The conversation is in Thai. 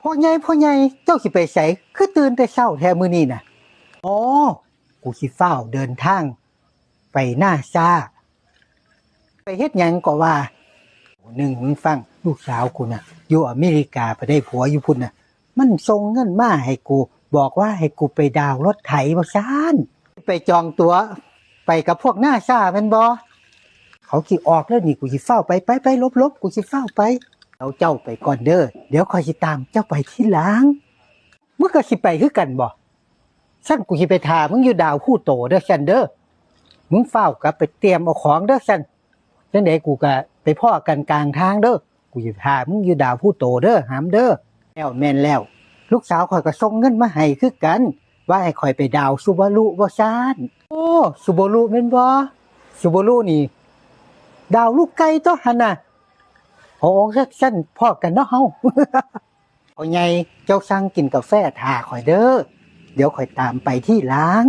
พ่อใหญ่เจ้าสิไปไสคือตื่นแต่เช้าแท้มื้อนี้น่ะอ๋อกูสิฟ้าวเดินทางไปนาซาไปเฮ็ดหยังก็ว่าหนึ่งมึงฟังลูกสาวกูน่ะอยู่อเมริกาไปได้ผัวอยู่พุ่นน่ะมันส่งเงินมาให้กูบอกว่าให้กูไปดาวน์รถไถว่าซ่านไปจองตั๋วไปกับพวกนาซาแม่นบ่เขาสิออกแล้วนี่กูสิฟ้าวไปลบๆกูสิฟ้าวไปเอาเจ้าไปก่อนเด้อเดี๋ยวค่อยสิตามเจ้าไปทีหลังมึงก็สิไปคือกันบ่ซั่นกูสิไปท่ามึงอยู่ดาวผู้โตเด้อซั่นเด้อมึงฟ้าวกลับไปเตรียมเอาของเด้อซั่นจังได๋กูก็ไปพ้อกันกลางทางเด้อกูสิท่ามึงอยู่ดาวผู้โตเด้อหามเด้อแล้วแม่นแล้วลูกสาวข่อยก็ส่งเงินมาให้คือกันว่าให้ข่อยไปดาวซูบารุว่าซั่นโอ้ซูบารุแม่นบ่ซูบารุนี่ดาวลูกไก่ตัวหั่นน่ะโอ้ซั่นพ้อกันเนาะเฮา พ่อใหญ่เจ้าสั่งกินกาแฟท่าข่อยเด้อเดี๋ยวข่อยตามไปที่หลัง